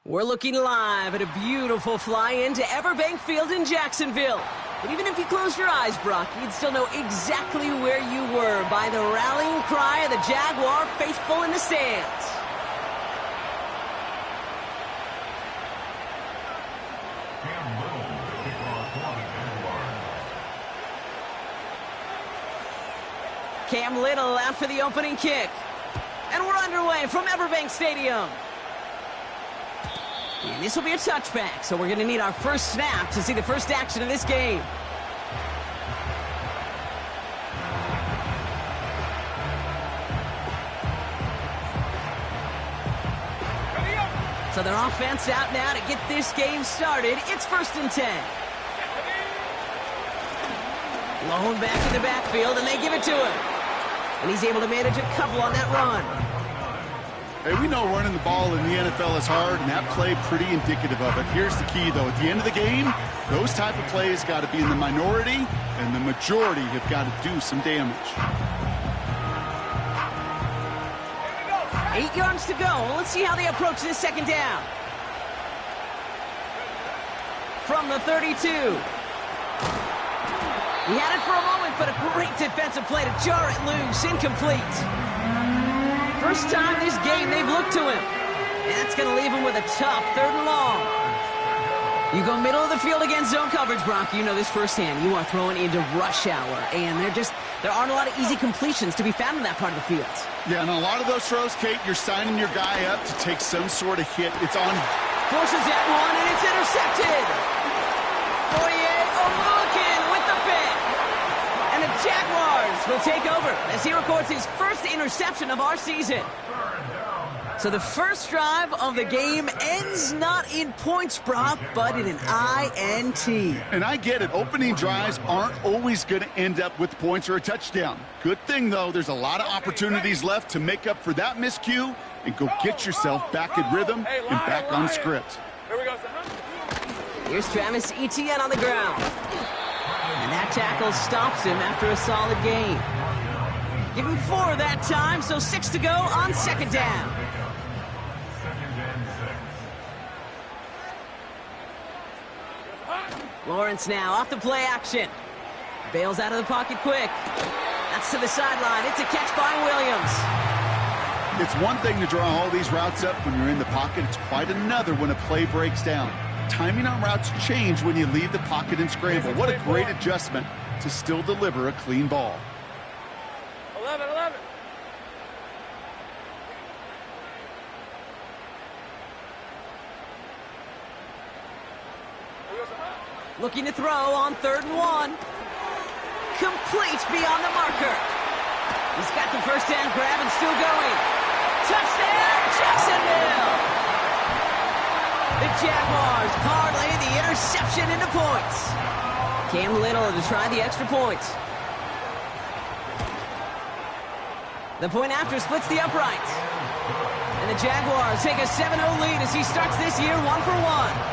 We're looking live at a beautiful fly-in to Everbank Field in Jacksonville. But even if you closed your eyes, Brock, you'd still know exactly where you were by the rallying cry of the Jaguar faithful in the stands. Cam Little out for the opening kick. And we're underway from Everbank Stadium. And this will be a touchback, so we're going to need our first snap to see the first action of this game. So their offense out now to get this game started. It's 1st and 10. Lone back in the backfield, and they give it to him. And he's able to manage a couple on that run. Hey, we know running the ball in the NFL is hard, and that play pretty indicative of it. Here's the key, though. At the end of the game, those type of plays got to be in the minority, and the majority have got to do some damage. 8 yards to go. Let's see how they approach this second down. From the 32. He had it for a moment, but a great defensive play to jar it loose. Incomplete. First time this game they've looked to him. And that's going to leave him with a tough 3rd and long. You go middle of the field against zone coverage, Brock. You know this firsthand. You are throwing into rush hour. And there aren't a lot of easy completions to be found in that part of the field. Yeah, and a lot of those throws, Kate, you're signing your guy up to take some sort of hit. It's on. Forces that one, and it's intercepted. Fourier looking with the pick. And the Jaguars will take over as he records his first interception of our season. So the first drive of the game ends not in points, Brock, but in an INT. And I get it. Opening drives aren't always going to end up with points or a touchdown. Good thing, though, there's a lot of opportunities left to make up for that miscue and go get yourself back in rhythm and back on script. Here we go. Here's Travis Etienne on the ground. And that tackle stops him after a solid gain. Give him 4 that time, so 6 to go on 2nd down. Lawrence now off the play action. Bails out of the pocket quick. That's to the sideline. It's a catch by Williams. It's one thing to draw all these routes up when you're in the pocket. It's quite another when a play breaks down. Timing on routes change when you leave the pocket and scramble. What a great adjustment to still deliver a clean ball. 11. Looking to throw on 3rd and 1. Complete beyond the marker. He's got the first down grab and still going. Touchdown, Jacksonville! The Jaguars parlay the interception into points. Cam Little to try the extra point. The point after splits the uprights. And the Jaguars take a 7-0 lead as he starts this year 1 for 1.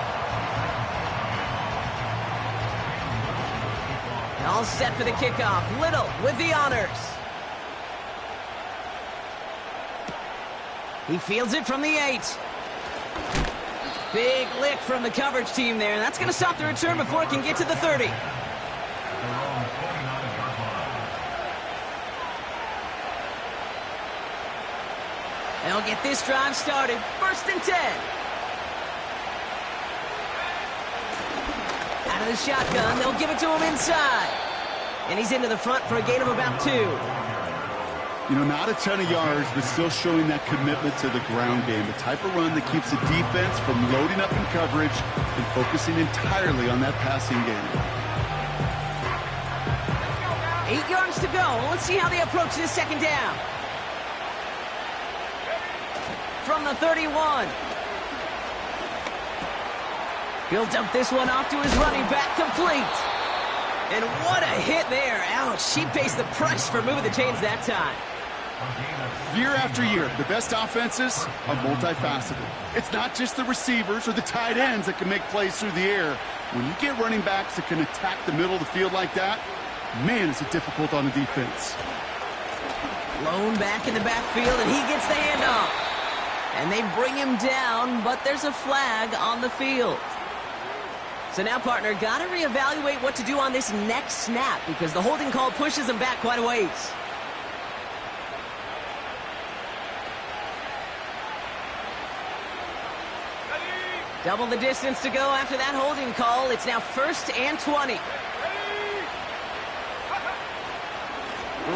All set for the kickoff. Little with the honors. He fields it from the 8. Big lick from the coverage team there. That's going to stop the return before it can get to the 30. They'll get this drive started. 1st and 10. Out of the shotgun, they'll give it to him inside. And he's into the front for a gain of about 2. You know, not a ton of yards, but still showing that commitment to the ground game. The type of run that keeps the defense from loading up in coverage and focusing entirely on that passing game. 8 yards to go. Let's see how they approach this second down. From the 31. He'll dump this one off to his running back, complete. And what a hit there. Ouch, she pays the price for moving the chains that time. Year after year, the best offenses are multifaceted. It's not just the receivers or the tight ends that can make plays through the air. When you get running backs that can attack the middle of the field like that, man, is it difficult on the defense. Lone back in the backfield, and he gets the handoff. And they bring him down, but there's a flag on the field. So now, partner, got to reevaluate what to do on this next snap because the holding call pushes him back quite a ways. Double the distance to go after that holding call. It's now 1st and 20.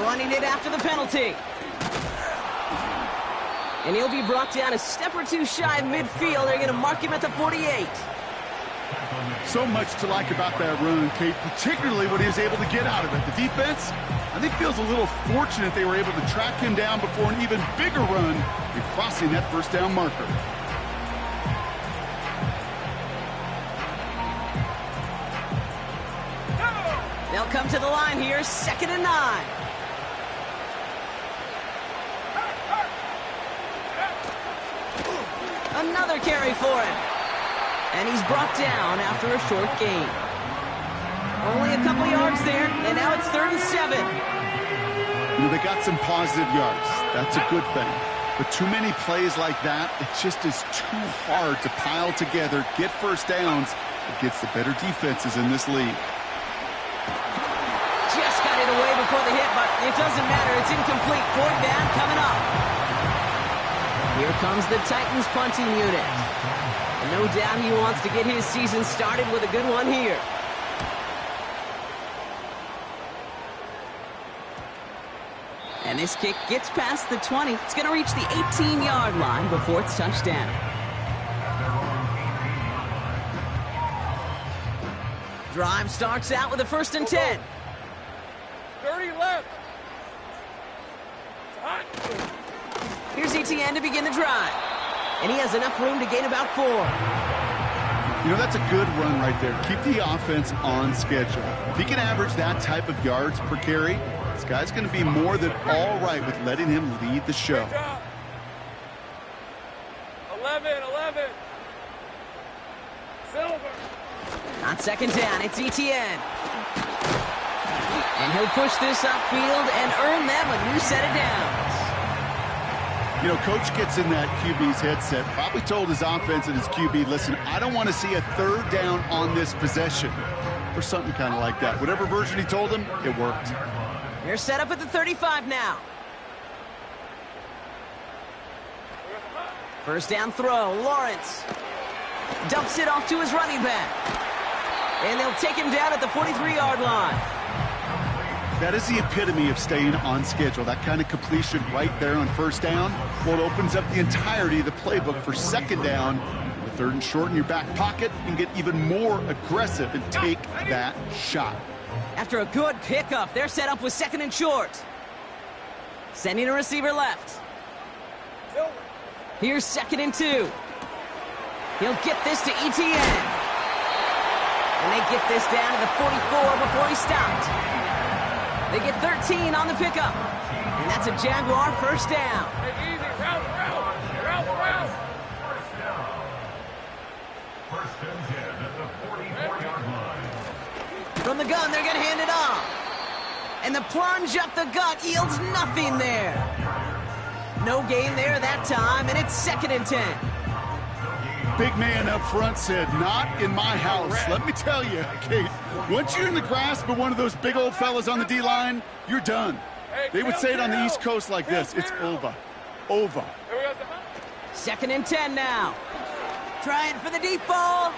Running it after the penalty. And he'll be brought down a step or two shy of midfield. They're going to mark him at the 48. So much to like about that run, Kate, particularly what he was able to get out of it. The defense, I think, feels a little fortunate they were able to track him down before an even bigger run in crossing that first down marker. They'll come to the line here, 2nd and 9. Another carry for him. And he's brought down after a short gain. Only a couple yards there, and now it's 3rd and 7. You know, they got some positive yards. That's a good thing. But too many plays like that, it just is too hard to pile together, get first downs against the better defenses in this league. Just got it away before the hit, but it doesn't matter. It's incomplete. 4th down coming up. Here comes the Titans punting unit. And no doubt he wants to get his season started with a good one here. And this kick gets past the 20. It's going to reach the 18-yard line before it's touchdown. Drive starts out with a 1st and 10. 30 left. Here's ETN to begin the drive. And he has enough room to gain about 4. You know, that's a good run right there. Keep the offense on schedule. If he can average that type of yards per carry, this guy's going to be more than all right with letting him lead the show. 11. Silver. On 2nd down, it's ETN. And he'll push this upfield and earn them a new set of downs. You know, coach gets in that QB's headset, probably told his offense and his QB, listen, I don't want to see a 3rd down on this possession, or something kind of like that. Whatever version he told him, it worked. They're set up at the 35 now. 1st down throw, Lawrence. Dumps it off to his running back. And they'll take him down at the 43-yard line. That is the epitome of staying on schedule. That kind of completion right there on 1st down. Well, it opens up the entirety of the playbook for 2nd down. The 3rd and short in your back pocket and get even more aggressive and take that shot. After a good pickup, they're set up with 2nd and short. Sending a receiver left. Here's 2nd and 2. He'll get this to ETN. And they get this down to the 44 before he stopped. They get 13 on the pickup. And that's a Jaguar 1st down. Hey, easy. Route. First and 10 at the 44-yard line. From the gun, they're going to hand it off. And the plunge up the gut yields nothing there. No gain there that time, and it's 2nd and 10. Big man up front said, not in my house. Let me tell you, Kate, once you're in the grasp of one of those big old fellas on the D-line, you're done. They would say it on the East Coast like this, it's over. 2nd and 10 now. Trying for the deep ball.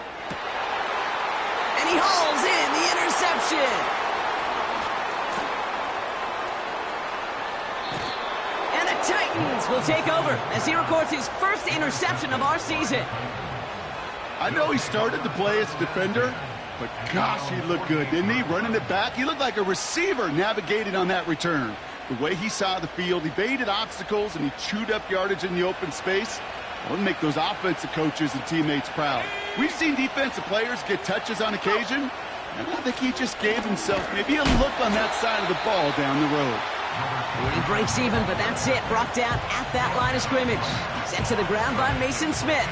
And he hauls in the interception. And the Titans will take over as he records his 1st interception of our season. I know he started the play as a defender, but gosh, he looked good, didn't he? Running it back, he looked like a receiver navigating on that return. The way he saw the field, he baited obstacles and he chewed up yardage in the open space. That would make those offensive coaches and teammates proud. We've seen defensive players get touches on occasion, and I think he just gave himself maybe a look on that side of the ball down the road. He breaks even, but that's it. Brought down at that line of scrimmage. Sent to the ground by Mason Smith.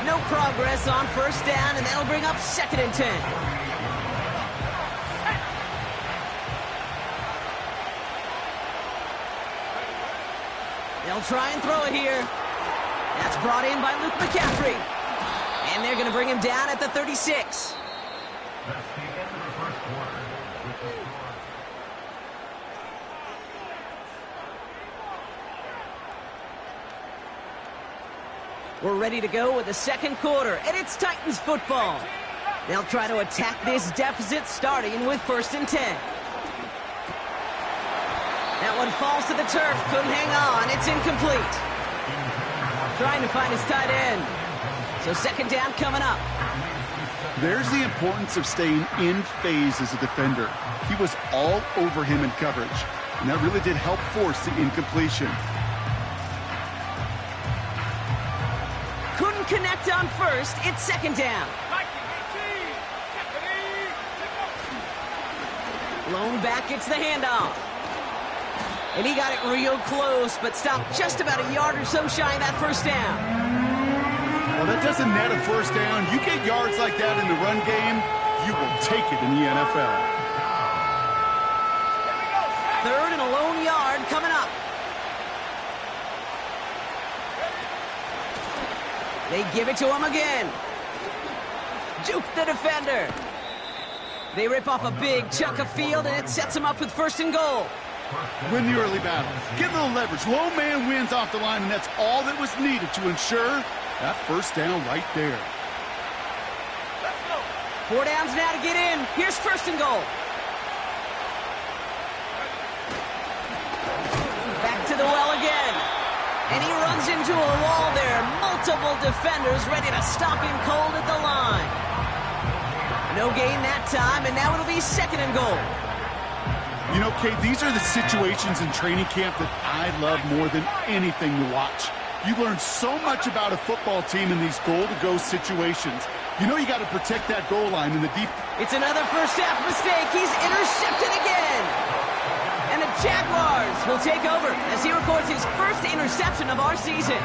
No progress on 1st down, and that'll bring up 2nd and 10. They'll try and throw it here. That's brought in by Luke McCaffrey. And they're going to bring him down at the 36. That's the end of the first quarter. With the score. We're ready to go with the second quarter, and it's Titans football. They'll try to attack this deficit starting with 1st and 10. That one falls to the turf, couldn't hang on, it's incomplete. Trying to find his tight end. So 2nd down coming up. There's the importance of staying in phase as a defender. He was all over him in coverage, and that really did help force the incompletion. Couldn't connect on 1st, it's 2nd down. Lone back gets the handoff. And he got it real close, but stopped just about a yard or so shy of that 1st down. Well, that doesn't net a 1st down. You get yards like that in the run game, you will take it in the NFL. 3rd and a lone yard coming up. They give it to him again. Juke the defender. They rip off a big chunk of field, and it sets them up with 1st and goal. Win the early battle. Get a little leverage. Low man wins off the line, and that's all that was needed to ensure that 1st down right there. 4 downs now to get in. Here's 1st and goal. Back to the well again. And he runs into a wall there. Multiple defenders ready to stop him cold at the line. No gain that time, and now it'll be 2nd and goal. You know, Kate, these are the situations in training camp that I love more than anything to watch. You learn so much about a football team in these goal-to-go situations. You know you got to protect that goal line in the deep. It's another first-half mistake. He's intercepted again. And the Jaguars will take over as he records his 1st interception of our season.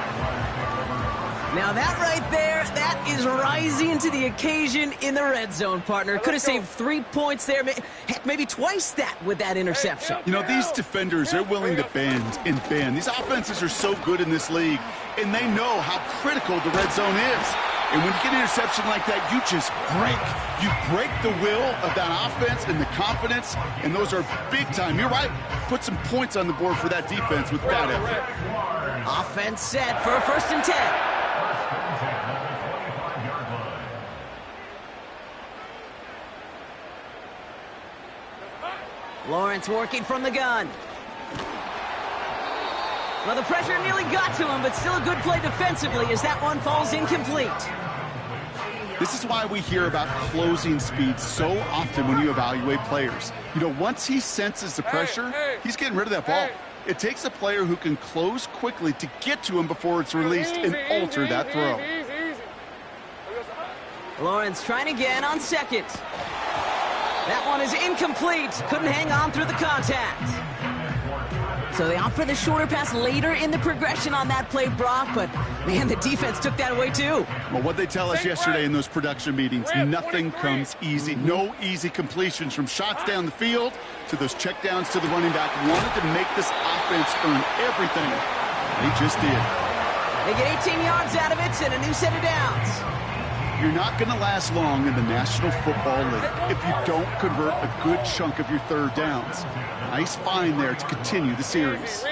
Now that right there, that is rising to the occasion in the red zone, partner. Could have saved 3 points there. Heck, maybe twice that with that interception. You know, these defenders, they're willing to bend and bend. These offenses are so good in this league, and they know how critical the red zone is. And when you get an interception like that, you just break. You break the will of that offense and the confidence, and those are big time. You're right. Put some points on the board for that defense with that effort. Offense set for a 1st and 10. Lawrence working from the gun. Well, the pressure nearly got to him, but still a good play defensively as that one falls incomplete. This is why we hear about closing speed so often when you evaluate players. You know, once he senses the pressure, he's getting rid of that ball. It takes a player who can close quickly to get to him before it's released and alter that throw. Lawrence trying again on 2nd. That one is incomplete. Couldn't hang on through the contact. So they opt for the shorter pass later in the progression on that play, Brock, but man, the defense took that away too. Well, what they tell us yesterday in those production meetings, nothing comes easy. No easy completions from shots down the field to those checkdowns to the running back. Wanted to make this offense earn everything. They just did. They get 18 yards out of it and a new set of downs. You're not going to last long in the National Football League if you don't convert a good chunk of your 3rd downs. Nice find there to continue the series.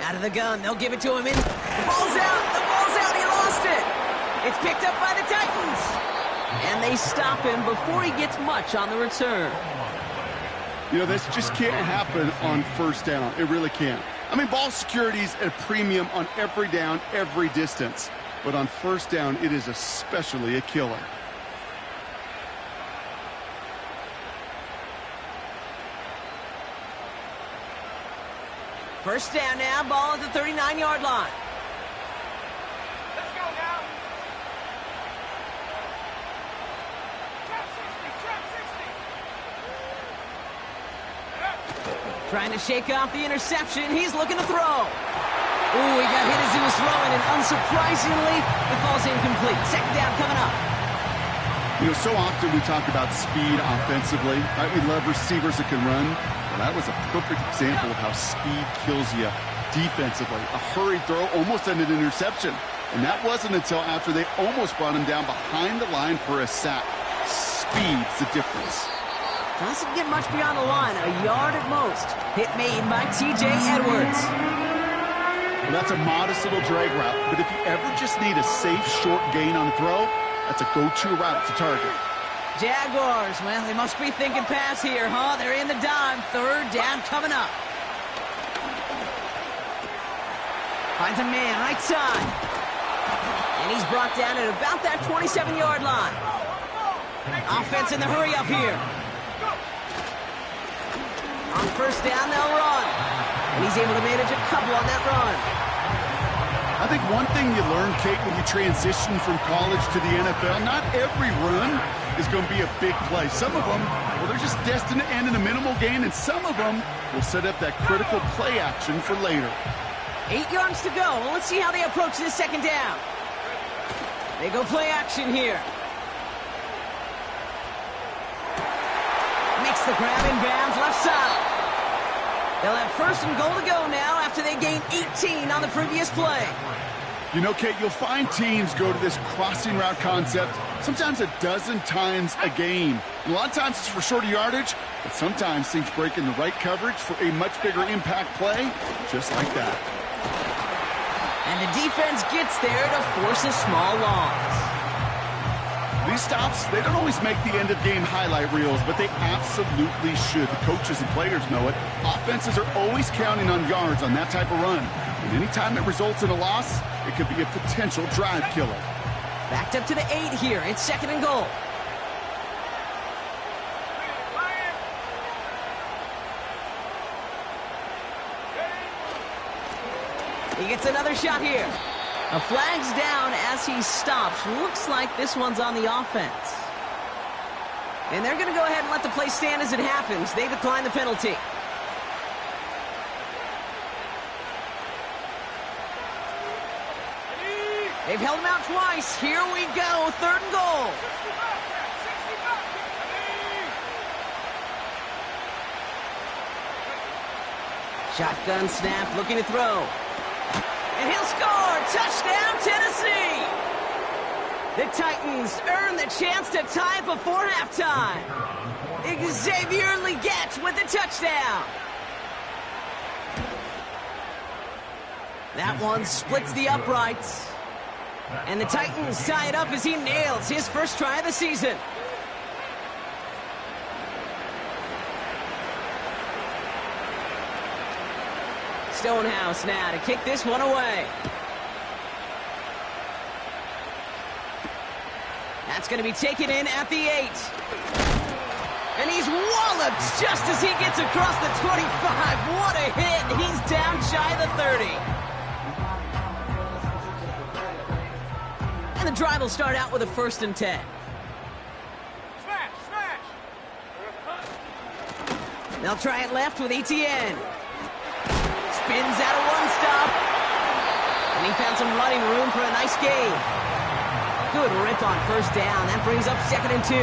Out of the gun, they'll give it to him in. The ball's out, he lost it. It's picked up by the Titans. And they stop him before he gets much on the return. You know, this just can't happen on 1st down. It really can't. I mean, ball security's at a premium on every down, every distance. But on 1st down, it is especially a killer. First down now, ball at the 39-yard line. Let's go now. Trap 60. Trying to shake off the interception. He's looking to throw. Ooh, he got hit as he was throwing, and unsurprisingly, it falls incomplete. 2nd down coming up. You know, so often we talk about speed offensively, right? We love receivers that can run. That was a perfect example of how speed kills you defensively. A hurried throw almost ended an interception. And that wasn't until after they almost brought him down behind the line for a sack. Speed's the difference. Doesn't get much beyond the line, a yard at most. Hit made by T.J. Edwards. Well, that's a modest little drag route, but if you ever just need a safe, short gain on a throw, that's a go-to route to target. Jaguars, well, they must be thinking pass here, huh? They're in the dime. Third down coming up. Finds a man right side. And he's brought down at about that 27-yard line. Offense in the hurry up here. On first down, they'll run. And he's able to manage a couple on that run. I think one thing you learn, Kate, when you transition from college to the NFL, not every run is going to be a big play. Some of them, well, they're just destined to end in a minimal gain, and some of them will set up that critical play action for later. 8 yards to go. Well, let's see how they approach this second down. They go play action here. Makes the grab in bounds left side. They'll have first and goal to go now after they gained 18 on the previous play. You know, Kate, you'll find teams go to this crossing route concept sometimes a dozen times a game. And a lot of times it's for shorter yardage, but sometimes things break in the right coverage for a much bigger impact play, just like that. And the defense gets there to force a small loss. These stops, they don't always make the end-of-game highlight reels, but they absolutely should. The coaches and players know it. Offenses are always counting on yards on that type of run. And anytime it results in a loss, it could be a potential drive killer. Backed up to the 8 here. It's second and goal. He gets another shot here. A flag's down as he stops. Looks like this one's on the offense. And they're going to go ahead and let the play stand as it happens. They decline the penalty. They've held him out twice. Here we go. Third and goal. Shotgun snap, looking to throw. And he'll score! Touchdown, Tennessee! The Titans earn the chance to tie before halftime. Xavier Legette with the touchdown. That one splits the uprights. And the Titans tie it up as he nails his first try of the season. Stonehouse now to kick this one away. That's going to be taken in at the 8. And he's walloped just as he gets across the 25. What a hit. He's down shy of the 30. And the drive will start out with a 1st and 10. Smash, smash. They'll try it left with Etienne. Spins out of one stop. And he found some running room for a nice gain. Good rip on first down. That brings up 2nd and 2.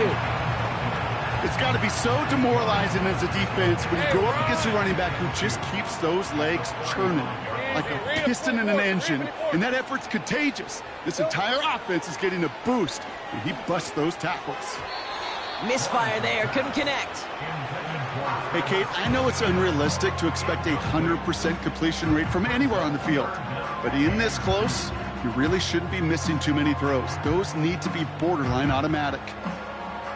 It's got to be so demoralizing as a defense when you go up against a running back who just keeps those legs churning like a piston in an engine, and that effort's contagious. This entire offense is getting a boost, and he busts those tackles. Misfire there, couldn't connect. Hey, Kate, I know it's unrealistic to expect a 100% completion rate from anywhere on the field, but in this close, you really shouldn't be missing too many throws. Those need to be borderline automatic.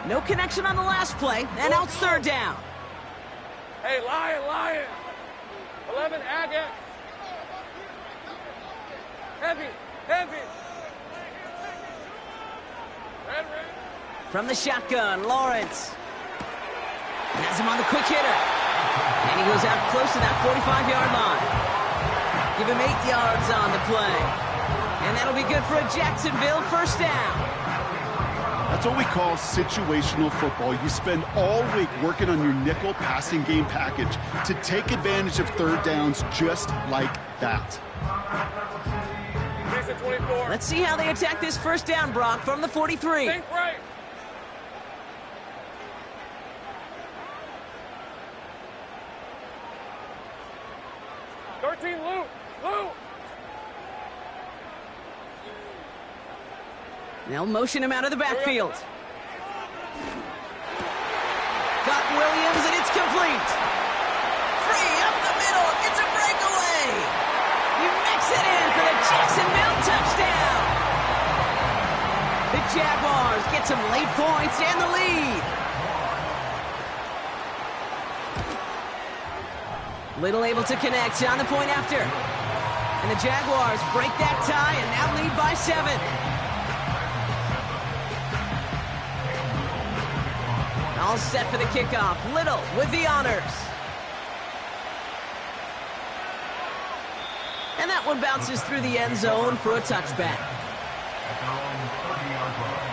No connection on the last play, and now it's 3rd down. Hey, Lion. 11, Agate. Heavy. Red. From the shotgun, Lawrence. Has him on the quick hitter. And he goes out close to that 45-yard line. Give him 8 yards on the play. And that'll be good for a Jacksonville 1st down. That's what we call situational football. You spend all week working on your nickel passing game package to take advantage of 3rd downs just like that. Let's see how they attack this 1st down, Brock, from the 43. Think right. 14, Lou. Lou. They'll motion him out of the backfield. Got Williams, and it's complete. Free up the middle. It's a breakaway. He makes it in for the Jacksonville touchdown. The Jaguars get some late points and the lead. Little able to connect on the point after. And the Jaguars break that tie and now lead by 7. All set for the kickoff. Little with the honors. And that one bounces through the end zone for a touchback. At their own 30-yard line.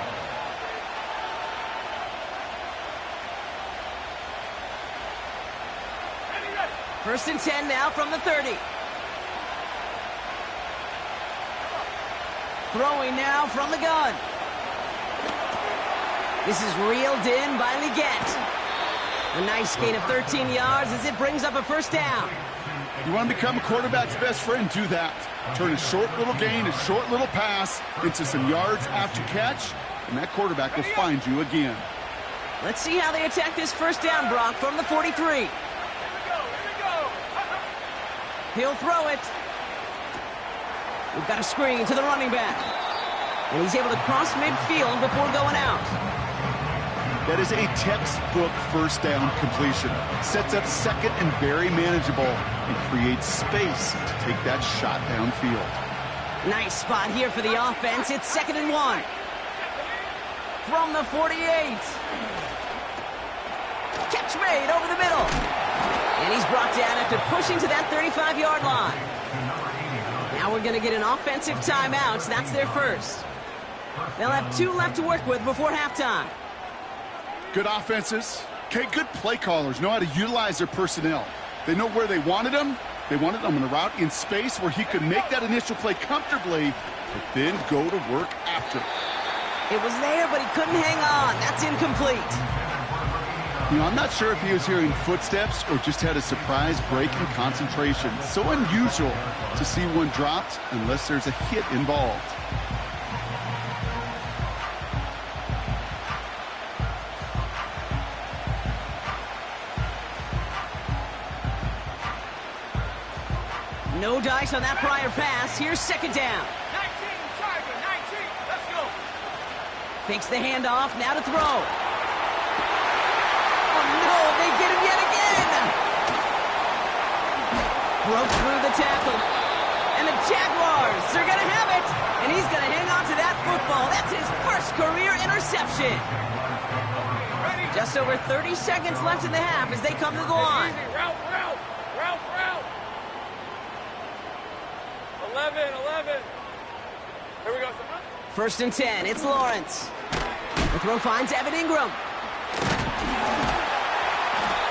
Ready, ready. 1st and 10 now from the 30. Throwing now from the gun. This is reeled in by Leggett. A nice gain of 13 yards as it brings up a 1st down. You want to become a quarterback's best friend, do that. Turn a short little gain, a short little pass into some yards after catch, and that quarterback will find you again. Let's see how they attack this 1st down, Brock, from the 43. Here we go. He'll throw it. We've got a screen to the running back. And he's able to cross midfield before going out. That is a textbook 1st down completion. Sets up 2nd and very manageable and creates space to take that shot downfield. Nice spot here for the offense. It's 2nd and 1. From the 48. Catch made over the middle. And he's brought down after pushing to that 35-yard line. Now we're going to get an offensive timeout. That's their 1st. They'll have 2 left to work with before halftime. Good offenses. Okay, good play callers know how to utilize their personnel. They know where they wanted him. They wanted him on a route in space where he could make that initial play comfortably, but then go to work after. It was there, but he couldn't hang on. That's incomplete. You know, I'm not sure if he was hearing footsteps or just had a surprise break in concentration. So unusual to see one dropped unless there's a hit involved. No dice on that prior pass. Here's 2nd down. 19, Tiger, 19. Let's go. Fakes the handoff. Now to throw. Oh, no. They get him yet again. Broke through the tackle. And the Jaguars are going to have it. And he's going to hang on to that football. That's his 1st career interception. Ready. Just over 30 seconds left in the half as they come to the line. Easy. Route. 11. Here we go. 1st and 10. It's Lawrence. The throw finds Evan Ingram.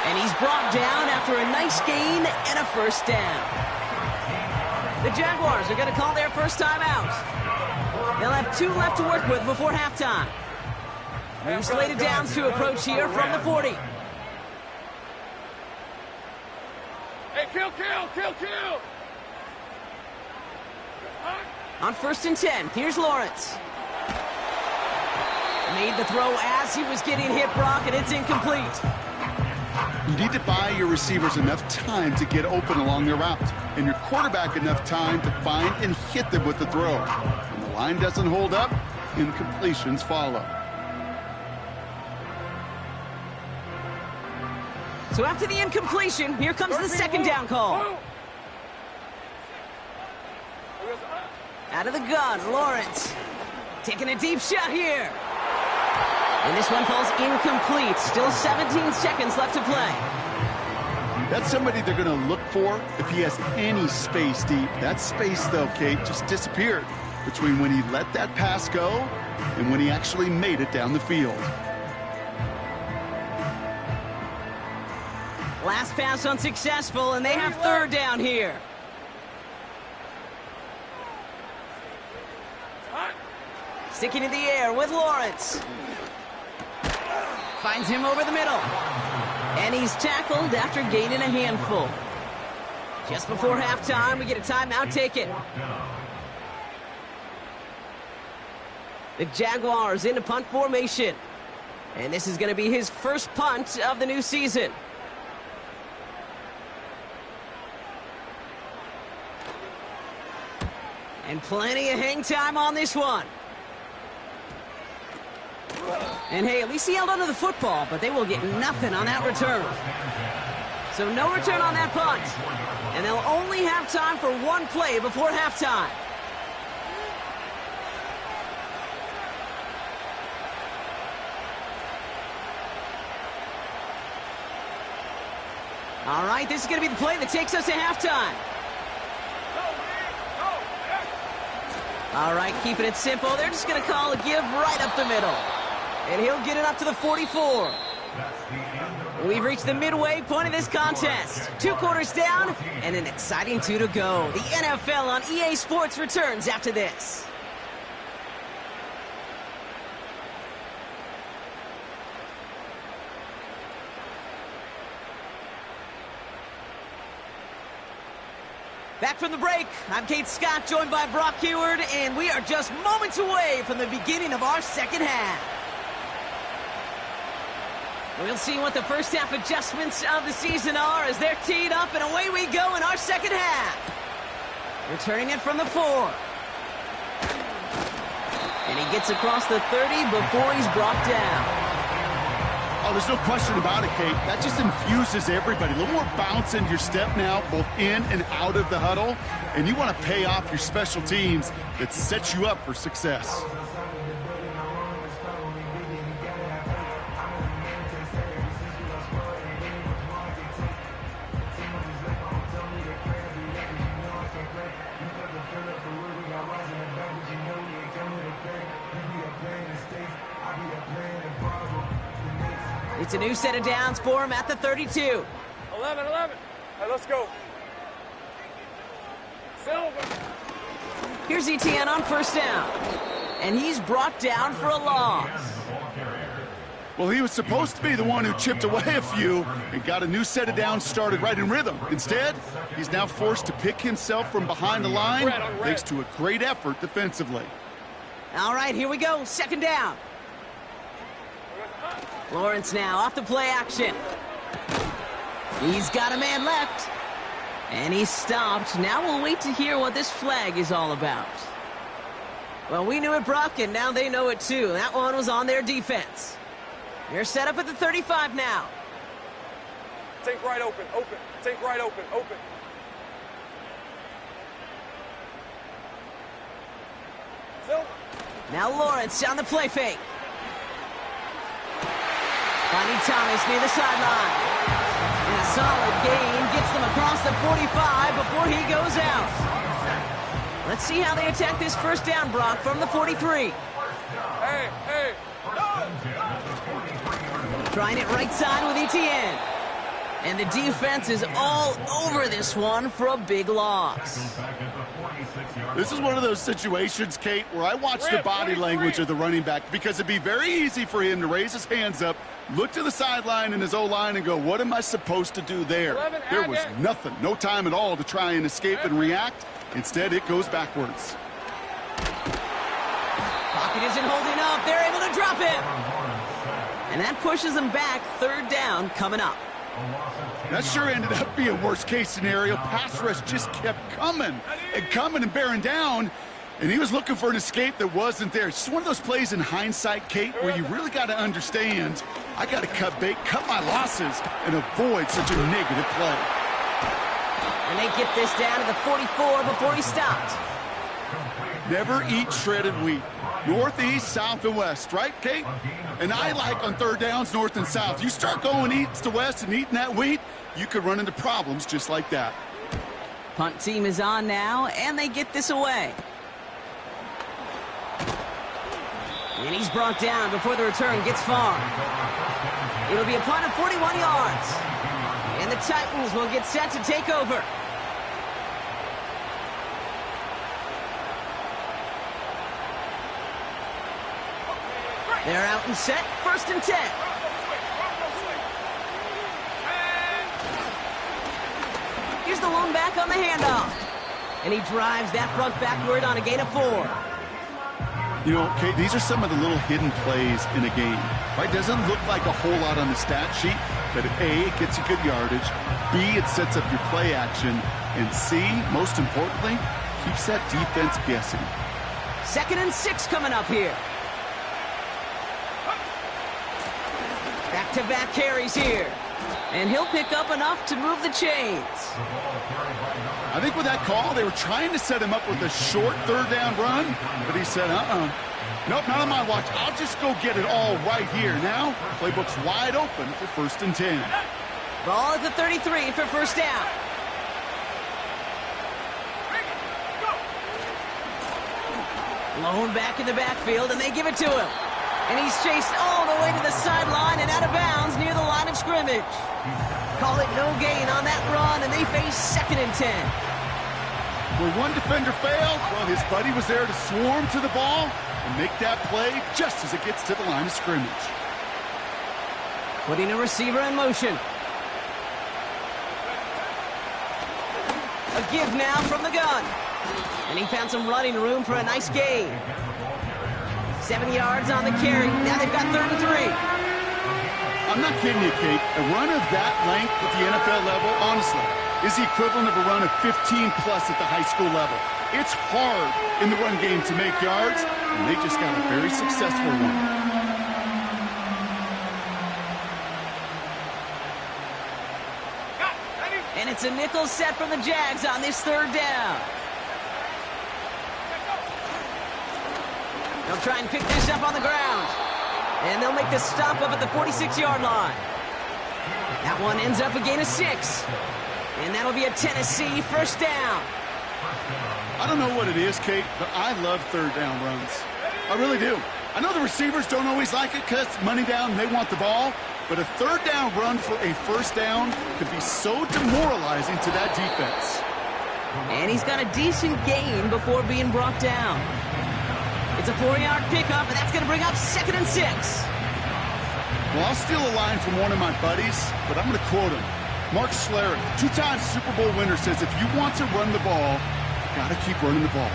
And he's brought down after a nice gain and a 1st down. The Jaguars are going to call their 1st timeout. They'll have 2 left to work with before halftime. New slated downs to approach here from the 40. Hey, kill. On 1st and 10, here's Lawrence. Made the throw as he was getting hit, Brock, and it's incomplete. You need to buy your receivers enough time to get open along their route, and your quarterback enough time to find and hit them with the throw. When the line doesn't hold up, incompletions follow. So after the incompletion, here comes the 2nd down call. Out of the gun, Lawrence. Taking a deep shot here. And this one falls incomplete. Still 17 seconds left to play. That's somebody they're going to look for if he has any space deep. That space, though, Kate, just disappeared between when he let that pass go and when he actually made it down the field. Last pass unsuccessful, and they have 3rd down here. Sticking in the air with Lawrence. Finds him over the middle. And he's tackled after gaining a handful. Just before halftime, we get a timeout taken. The Jaguars into punt formation. And this is going to be his first punt of the new season. And plenty of hang time on this one. And hey, at least he held onto the football, but they will get nothing on that return. So no return on that punt. And they'll only have time for one play before halftime. All right, this is going to be the play that takes us to halftime. All right, keeping it simple. They're just going to call a give right up the middle. And he'll get it up to the 44. We've reached the midway point of this contest. 2 quarters down and an exciting 2 to go. The NFL on EA Sports returns after this. Back from the break, I'm Kate Scott, joined by Brock Heward, and we are just moments away from the beginning of our second half. We'll see what the first half adjustments of the season are as they're teed up, and away we go in our second half. Returning it from the 4. And he gets across the 30 before he's brought down. Oh, there's no question about it, Kate. That just infuses everybody. A little more bounce in your step now, both in and out of the huddle. And you want to pay off your special teams that sets you up for success. It's a new set of downs for him at the 32. 11. Hey, let's go. Silver. Here's ETN on first down. And he's brought down for a loss. Well, he was supposed to be the one who chipped away a few and got a new set of downs started right in rhythm. Instead, he's now forced to pick himself from behind the line thanks to a great effort defensively. All right, here we go. Second down. Lawrence now off the play action. He's got a man left. And he's stopped. Now we'll wait to hear what this flag is all about. Well, we knew it, Brock, and now they know it too. That one was on their defense. They're set up at the 35 now. Take right open. Take right open. Silver. Now Lawrence on the play fake. Finding Thomas near the sideline. And a solid gain gets them across the 45 before he goes out. Let's see how they attack this first down, Brock, from the 43. Hey. Trying it right side with ETN. And the defense is all over this one for a big loss. This is one of those situations, Kate, where I watch the body language of the running back because it'd be very easy for him to raise his hands up, look to the sideline in his O-line and go, what am I supposed to do there? There was nothing, no time at all to try and escape and react. Instead, it goes backwards. Pocket isn't holding up. They're able to drop him. And that pushes them back. Third down coming up. That sure ended up being worst-case scenario. Pass rush just kept coming and bearing down, and he was looking for an escape that wasn't there. It's just one of those plays in hindsight, Kate, where you really got to understand, I got to cut bait, cut my losses, and avoid such a negative play. And they get this down to the 44 before he stopped. Never eat shredded wheat. North, east, south, and west, right, Kate? And I like on third downs, north and south. You start going east to west and eating that wheat, you could run into problems just like that. Punt team is on now, and they get this away. And he's brought down before the return gets far. It'll be a punt of 41 yards. And the Titans will get set to take over. They're out and set, 1st and 10. Here's the lone back on the handoff. And he drives that front backward on a gain of 4. You know, Kate, these are some of the little hidden plays in a game. Right? Doesn't look like a whole lot on the stat sheet, but A, it gets you good yardage. B, it sets up your play action. And C, most importantly, keeps that defense guessing. 2nd and 6 coming up here. Back-to-back carries here. And he'll pick up enough to move the chains. I think with that call, they were trying to set him up with a short 3rd down run, but he said, nope, not on my watch. I'll just go get it all right here. Now, playbook's wide open for 1st and 10. Ball at the 33 for 1st down. Lone back in the backfield, and they give it to him. And he's chased all the way to the sideline and out of bounds near the line of scrimmage. Call it no gain on that run, and they face 2nd and 10. Where one defender failed, well, his buddy was there to swarm to the ball and make that play just as it gets to the line of scrimmage. Putting a receiver in motion. A give now from the gun. And he found some running room for a nice gain. 7 yards on the carry. Now they've got 3rd and 3. I'm not kidding you, Kate. A run of that length at the NFL level, honestly, is the equivalent of a run of 15-plus at the high school level. It's hard in the run game to make yards, and they just got a very successful one. And it's a nickel set from the Jags on this 3rd down. They'll try and pick this up on the ground. And they'll make the stop up at the 46-yard line. That one ends up a gain of 6. And that'll be a Tennessee 1st down. I don't know what it is, Kate, but I love 3rd down runs. I really do. I know the receivers don't always like it because money down, they want the ball. But a 3rd down run for a 1st down could be so demoralizing to that defense. And he's got a decent gain before being brought down. It's a 4-yard pickup, and that's going to bring up 2nd and 6. Well, I'll steal a line from one of my buddies, but I'm going to quote him. Mark Schlereth, 2-time Super Bowl winner, says if you want to run the ball, you got to keep running the ball.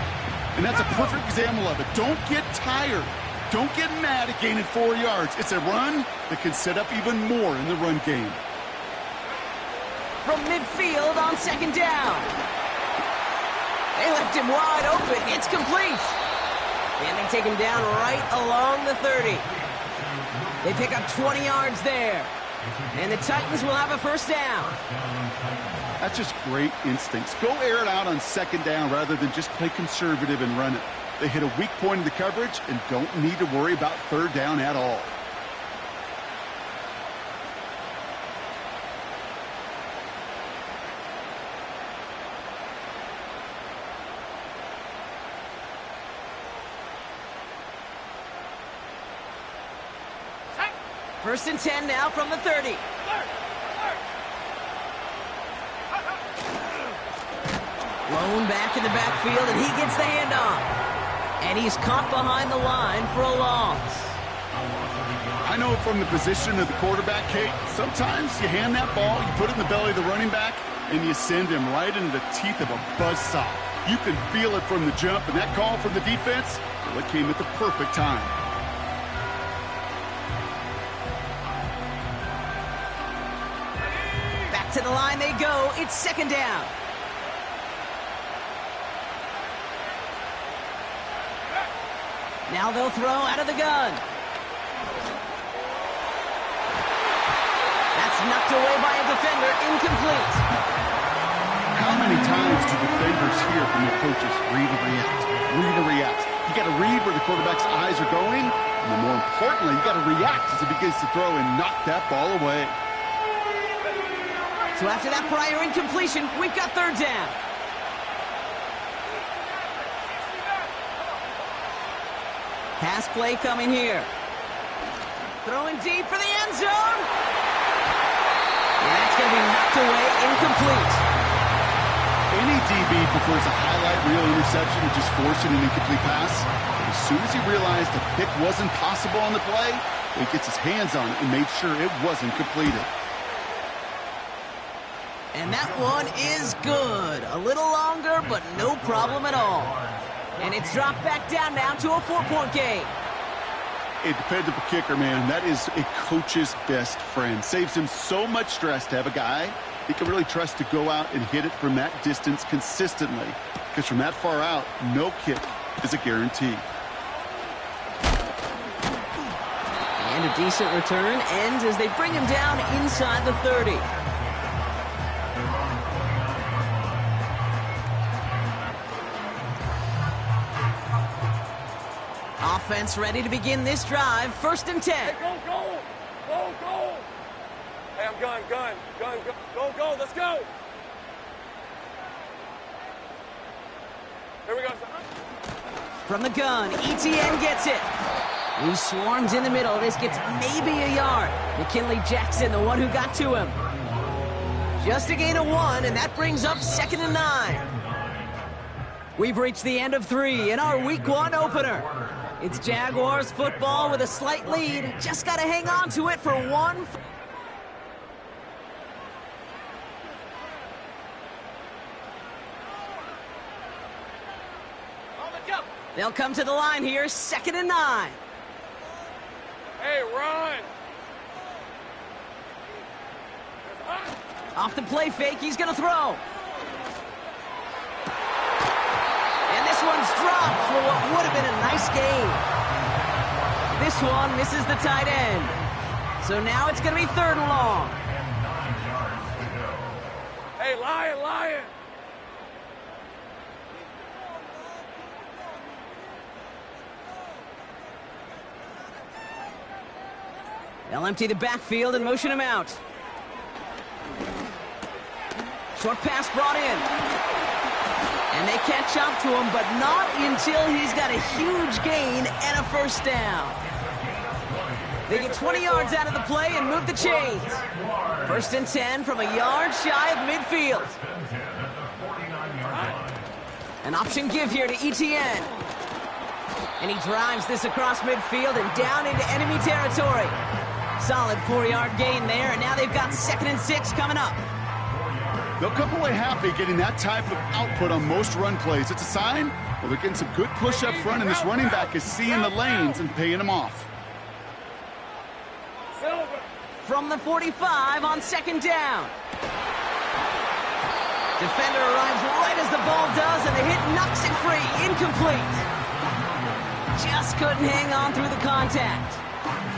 And that's a perfect example of it. Don't get tired. Don't get mad at gaining 4 yards. It's a run that can set up even more in the run game. From midfield on 2nd down. They left him wide open. It's complete. And they take him down right along the 30. They pick up 20 yards there. And the Titans will have a 1st down. That's just great instincts. Go air it out on 2nd down rather than just play conservative and run it. They hit a weak point in the coverage and don't need to worry about 3rd down at all. First and 10 now from the 30. Lone back in the backfield, and he gets the handoff. And he's caught behind the line for a loss. I know from the position of the quarterback, Kate, sometimes you hand that ball, you put it in the belly of the running back, and you send him right into the teeth of a buzzsaw. You can feel it from the jump, and that call from the defense, well, it came at the perfect time. Back to the line they go. It's 2nd down. Now they'll throw out of the gun. That's knocked away by a defender. Incomplete. How many times do defenders hear from their coaches, read and react, read and react? You got to read where the quarterback's eyes are going, and then more importantly, you got to react as he begins to throw and knock that ball away. So after that prior incompletion, we've got 3rd down. Pass play coming here. Throwing deep for the end zone. And that's going to be knocked away, incomplete. Any DB prefers a highlight reel interception to just forcing an incomplete pass. But as soon as he realized a pick wasn't possible on the play, he gets his hands on it and made sure it wasn't completed. And that one is good. A little longer, but no problem at all. And it's dropped back down now to a 4-point game. A dependable kicker, man. That is a coach's best friend. Saves him so much stress to have a guy he can really trust to go out and hit it from that distance consistently. Because from that far out, no kick is a guarantee. And a decent return ends as they bring him down inside the 30. Offense ready to begin this drive. 1st and 10. Hey, go, go! Go, go! Hey, I'm gun, go, go, let's go! Here we go, son. From the gun, ETN gets it. He swarms in the middle. This gets maybe a yard. McKinley Jackson, the one who got to him. Just a gain of 1, and that brings up 2nd and 9. We've reached the end of 3 in our Week 1 opener. It's Jaguars football with a slight lead. Just got to hang on to it for one. They'll come to the line here, 2nd and 9. Hey, run! Off the play fake, he's going to throw. And this one's dropped for what would have been a nice gain. This one misses the tight end. So now it's going to be 3rd and long. Hey, Lion! They'll empty the backfield and motion him out. Short pass brought in. And they catch up to him, but not until he's got a huge gain and a 1st down. They get 20 yards out of the play and move the chains. 1st and 10 from a yard shy of midfield. An option give here to ETN. And he drives this across midfield and down into enemy territory. Solid 4-yard gain there, and now they've got 2nd and 6 coming up. They'll come away happy getting that type of output on most run plays. It's a sign, well, they're getting some good push up front, and this running back is seeing the lanes and paying them off. From the 45 on 2nd down. Defender arrives right as the ball does, and the hit knocks it free. Incomplete. Just couldn't hang on through the contact.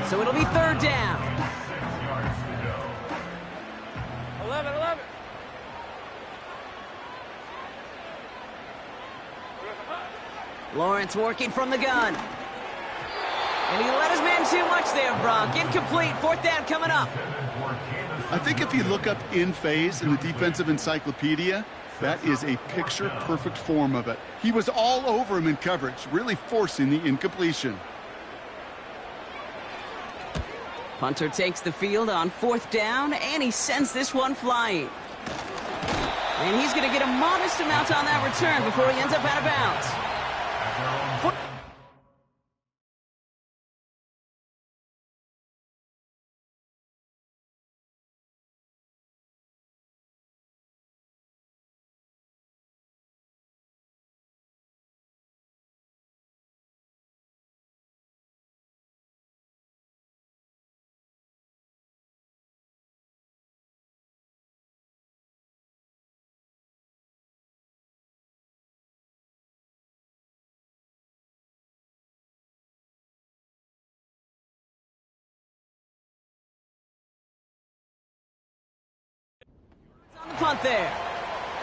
So it'll be 3rd down. 11. Lawrence working from the gun. And he let his man too much there, Brock. Incomplete. 4th down coming up. I think if you look up in phase in the defensive encyclopedia, that is a picture-perfect form of it. He was all over him in coverage, really forcing the incompletion. Punter takes the field on 4th down, and he sends this one flying. And he's going to get a modest amount on that return before he ends up out of bounds. On the punt there.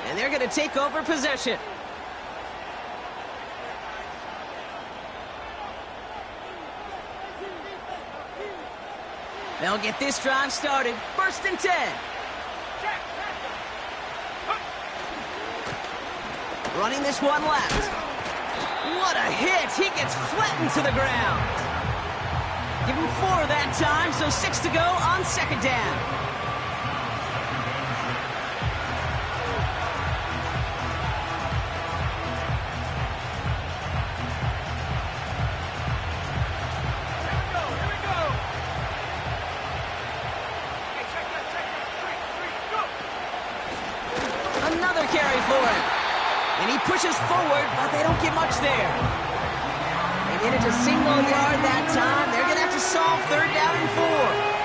And they're going to take over possession. They'll get this drive started. 1st and 10. Running this one left. What a hit. He gets flattened to the ground. Give him 4 that time, so 6 to go on 2nd down. another carry for him. And he pushes forward, but they don't get much there. They get it to single yard that time. They're going to have to solve 3rd down and 4.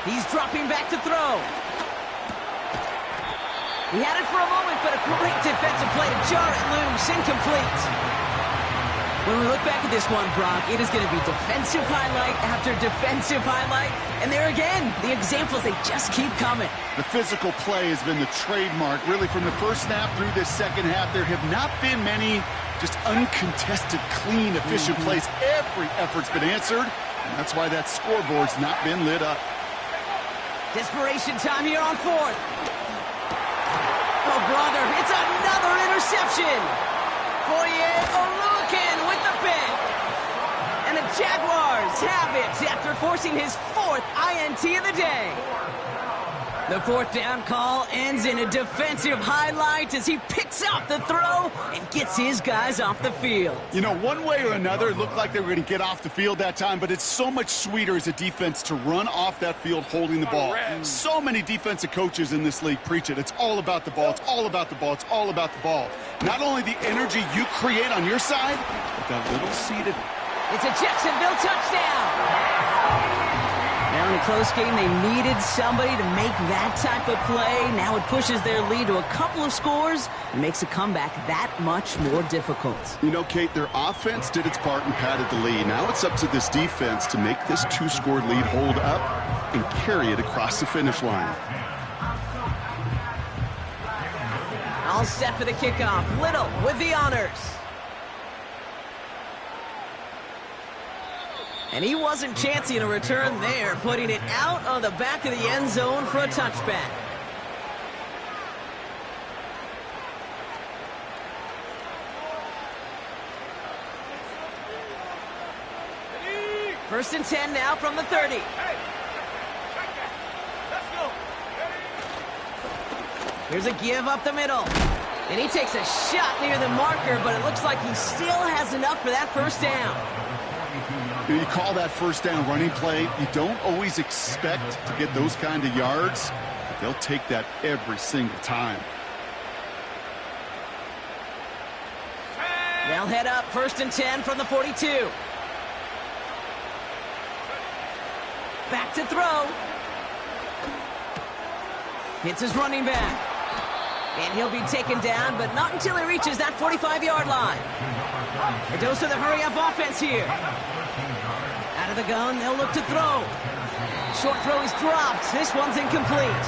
He's dropping back to throw. He had it for a moment, but a great defensive play to jar it loose. Incomplete. When we look back at this one, Brock, it is going to be defensive highlight after defensive highlight. And there again, the examples, they just keep coming. The physical play has been the trademark. Really, from the first snap through this second half, there have not been many just uncontested, clean, efficient plays. Every effort's been answered, and that's why that scoreboard's not been lit up. Desperation time here on 4th. Oh, brother, it's another interception. Fourier Oluokun with the pick. And the Jaguars have it after forcing his 4th INT of the day. The 4th down call ends in a defensive highlight as he picks out the throw and gets his guys off the field. You know, one way or another, it looked like they were going to get off the field that time, but it's so much sweeter as a defense to run off that field holding the ball. So many defensive coaches in this league preach it. It's all about the ball. It's all about the ball. It's all about the ball. Not only the energy you create on your side, but that little seeded. It's a Jacksonville touchdown. Now in a close game, they needed somebody to make that type of play. Now it pushes their lead to a couple of scores and makes a comeback that much more difficult. You know, Kate, their offense did its part and padded the lead. Now it's up to this defense to make this 2-score lead hold up and carry it across the finish line. All set for the kickoff. Little with the honors. And he wasn't chancing a return there, putting it out on the back of the end zone for a touchback. First and 10 now from the 30. Here's a give up the middle. And he takes a shot near the marker, but it looks like he still has enough for that first down. You call that first down running play. You don't always expect to get those kind of yards, but they'll take that every single time. They'll head up first and 10 from the 42. Back to throw. Hits his running back. And he'll be taken down, but not until he reaches that 45-yard line. A dose of the hurry-up offense here. Out of the gun, they'll look to throw. Short throw is dropped. This one's incomplete.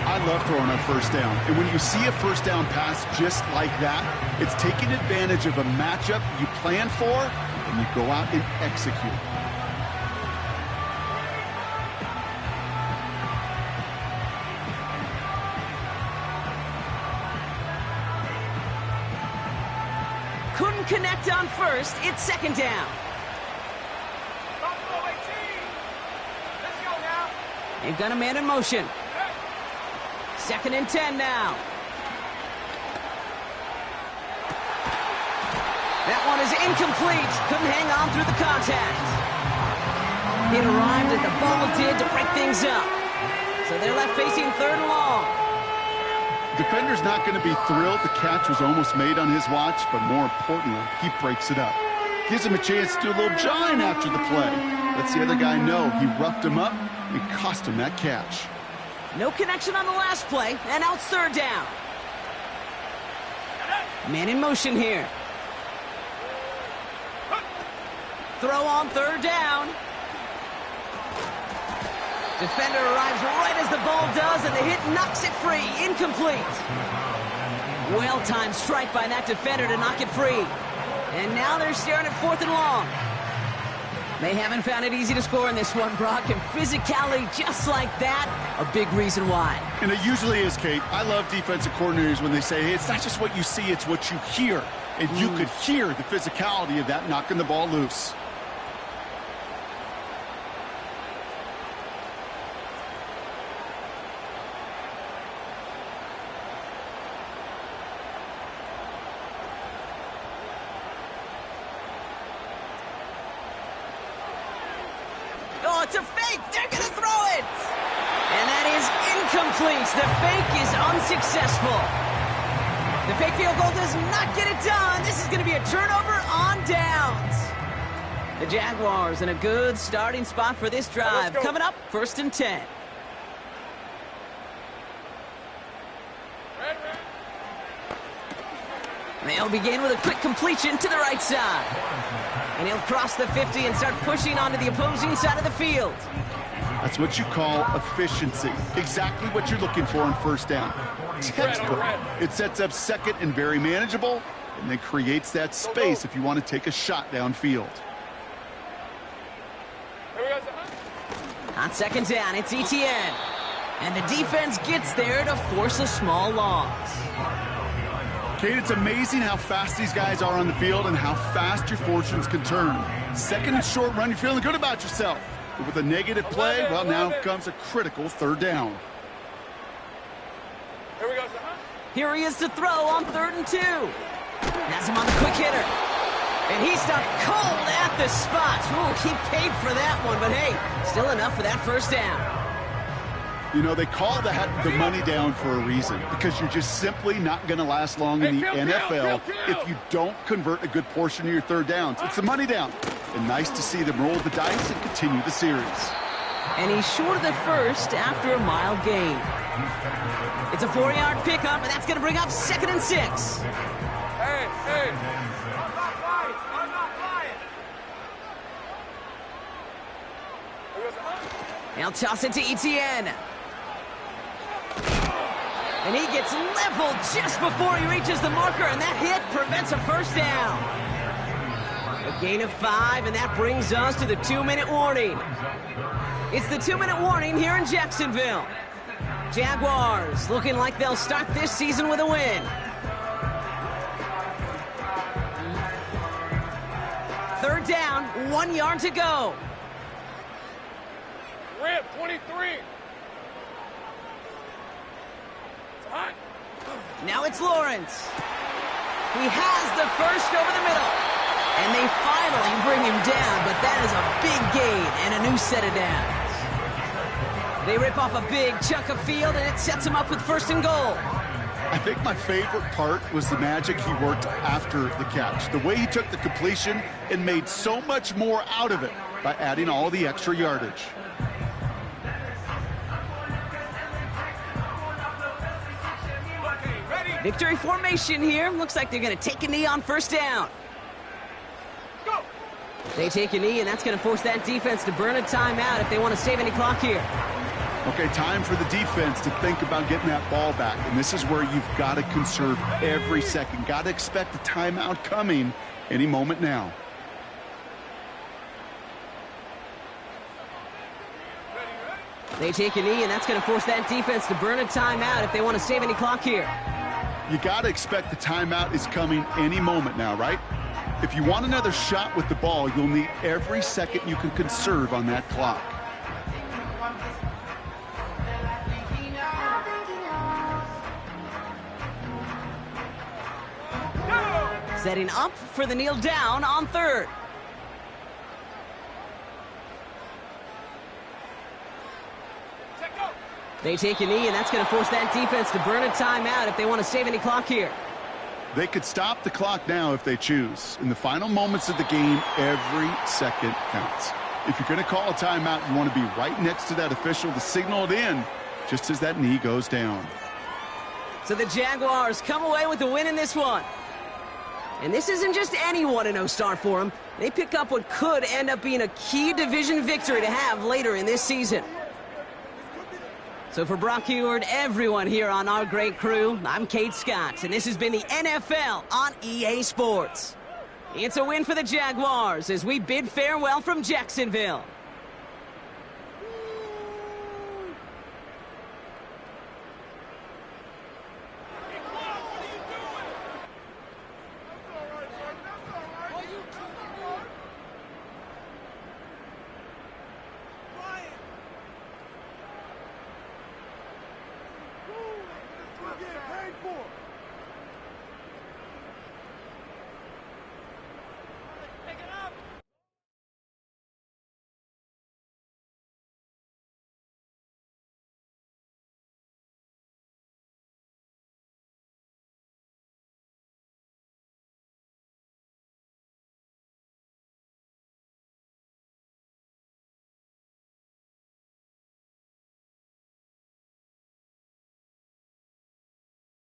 I love throwing on first down. And when you see a first down pass just like that, it's taking advantage of a matchup you plan for, and you go out and execute. Couldn't connect on first. It's second down. They've got a man in motion. Second and 10 now. That one is incomplete. Couldn't hang on through the contact. It arrived as the ball did to break things up. So they're left facing 3rd and long. Defender's not going to be thrilled the catch was almost made on his watch, but more importantly, he breaks it up. Gives him a chance to do a little jawing after the play. Lets the other guy know he roughed him up and cost him that catch. No connection on the last play, and now it's 3rd down. Man in motion here. Throw on 3rd down. Defender arrives right as the ball does, and the hit knocks it free. Incomplete. Well-timed strike by that defender to knock it free. And now they're staring at 4th and long. They haven't found it easy to score in this one, Brock, and physicality just like that, a big reason why. And it usually is, Kate. I love defensive coordinators when they say, hey, it's not just what you see, it's what you hear. And you could hear the physicality of that knocking the ball loose. it's a fake. They're going to throw it. And that is incomplete. The fake is unsuccessful. The fake field goal does not get it done. This is going to be a turnover on downs. The Jaguars in a good starting spot for this drive. Coming up, 1st and 10. They'll begin with a quick completion to the right side. And he'll cross the 50 and start pushing onto the opposing side of the field. That's what you call efficiency. Exactly what you're looking for on 1st down. Textbook. It sets up 2nd and very manageable, and then creates that space if you want to take a shot downfield. On 2nd down, it's ETN. And the defense gets there to force a small loss. Kate, it's amazing how fast these guys are on the field and how fast your fortunes can turn. 2nd and short run, you're feeling good about yourself. But with a negative play, well, now comes a critical 3rd down. Here we go, sir. Here he is to throw on 3rd and 2. Has him on the quick hitter. And he stopped cold at the spot. Ooh, he paid for that one, but hey, still enough for that 1st down. You know, they call that the money down for a reason, because you're just simply not going to last long in the NFL if you don't convert a good portion of your 3rd downs. It's the money down. And nice to see them roll the dice and continue the series. And he's short of the 1st after a mild gain. It's a 4-yard pickup, and that's going to bring up 2nd and 6. Hey. I'm not lying. He'll toss it to ETN. And he gets leveled just before he reaches the marker, and that hit prevents a 1st down. A gain of 5, and that brings us to the 2-minute warning. It's the 2-minute warning here in Jacksonville. Jaguars looking like they'll start this season with a win. 3rd down, 1 yard to go. Rip, 23. It's hot. Now it's Lawrence. He has the 1st over the middle. And they finally bring him down, but that is a big gain and a new set of downs. They rip off a big chunk of field, and it sets him up with 1st and goal. I think my favorite part was the magic he worked after the catch. The way he took the completion and made so much more out of it by adding all the extra yardage. Victory formation here. Looks like they're going to take a knee on 1st down. Go. They take a knee, and that's going to force that defense to burn a timeout if they want to save any clock here. Okay, time for the defense to think about getting that ball back. And this is where you've got to conserve every second. Got to expect a timeout coming any moment now. They take a knee, and that's going to force that defense to burn a timeout if they want to save any clock here. You got to expect the timeout is coming any moment now, right? If you want another shot with the ball, you'll need every second you can conserve on that clock. Setting up for the kneel down on 3rd. They take a knee, and that's going to force that defense to burn a timeout if they want to save any clock here. They could stop the clock now if they choose. In the final moments of the game, every second counts. If you're going to call a timeout, you want to be right next to that official to signal it in just as that knee goes down. So the Jaguars come away with a win in this one. And this isn't just any 1-0 start for them. They pick up what could end up being a key division victory to have later in this season. So for Brock Heward, everyone here on our great crew, I'm Kate Scott, and this has been the NFL on EA Sports. It's a win for the Jaguars as we bid farewell from Jacksonville.